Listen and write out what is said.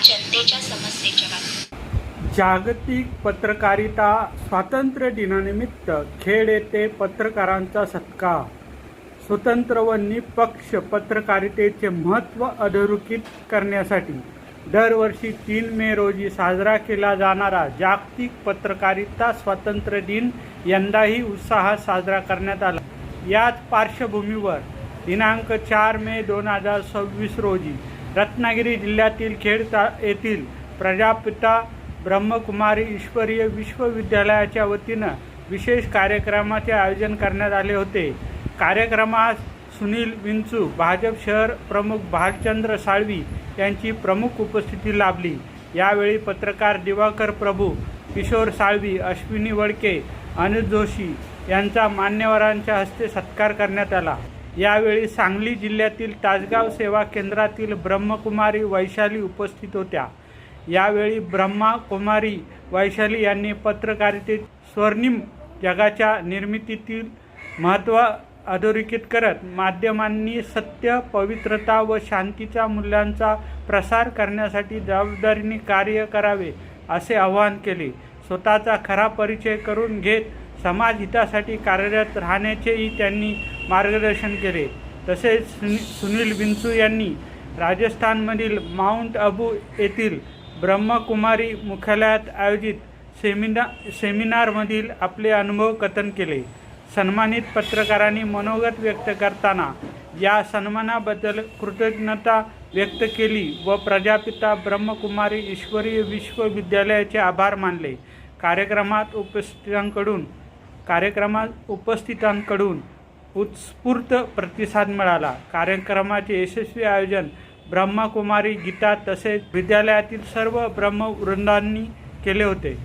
जनतेच्या समस्येच्या बातम्या। जागतिक पत्रकारिता स्वातंत्र्य दिनानिमित्त खेड येथे पत्रकारांचा सत्कार। स्वतंत्र व निष्पक्ष पत्रकारितेचे महत्त्व अधोरेखित करण्यासाठी दरवर्षी 3 मे रोजी साजरा केला जाणारा जागतिक पत्रकारिता स्वातंत्र्य दिन यंदाही उत्साहात साजरा करण्यात आला। याच पार्श्वभूमीवर दिनांक 4 मे 2026 रोजी रत्नागिरी जिल्ह्यातील खेड येथील प्रजापिता ब्रह्मकुमारी ईश्वरीय विश्वविद्यालयाच्या वतीनं विशेष कार्यक्रमाचे आयोजन करण्यात आले होते। कार्यक्रमास सुनील विंचू, भाजप शहर प्रमुख भालचंद्र साळवी यांची प्रमुख उपस्थिती लाभली। यावेळी पत्रकार दिवाकर प्रभू, किशोर साळवी, अश्विनी वडके, अनुज जोशी यांचा मान्यवरांच्या हस्ते सत्कार करण्यात आला। यावेळी सांगली जिल्ह्यातील तासगाव सेवा केंद्रातील ब्रह्मकुमारी वैशाली उपस्थित होत्या। यावेळी ब्रह्मकुमारी वैशाली यांनी पत्रकारितेत स्वर्णिम जगाच्या निर्मितीतील महत्त्व अधोरेखित करत माध्यमांनी सत्य, पवित्रता व शांतीच्या मूल्यांचा प्रसार करण्यासाठी जबाबदारीने कार्य करावे असे आवाहन केले। स्वतःचा खरा परिचय करून घेत समाज हितासाठी कार्यरत राहण्याचेही त्यांनी मार्गदर्शन केले। तसेच सुनील विंचू यांनी राजस्थानमधील माउंट आबू येथील ब्रह्मकुमारी मुख्यालयात आयोजित सेमिनारमधील आपले अनुभव कथन केले। सन्मानित पत्रकारांनी मनोगत व्यक्त करताना या सन्मानाबद्दल कृतज्ञता व्यक्त केली व प्रजापिता ब्रह्मकुमारी ईश्वरीय विश्वविद्यालयाचे आभार मानले। कार्यक्रमात उपस्थितांकडून उत्स्फूर्त प्रतिसाद मिळाला। कार्यक्रमाचे यशस्वी आयोजन ब्रह्मकुमारी गीता तसेच विद्यालयातील सर्व ब्रह्मवृंदांनी केले होते।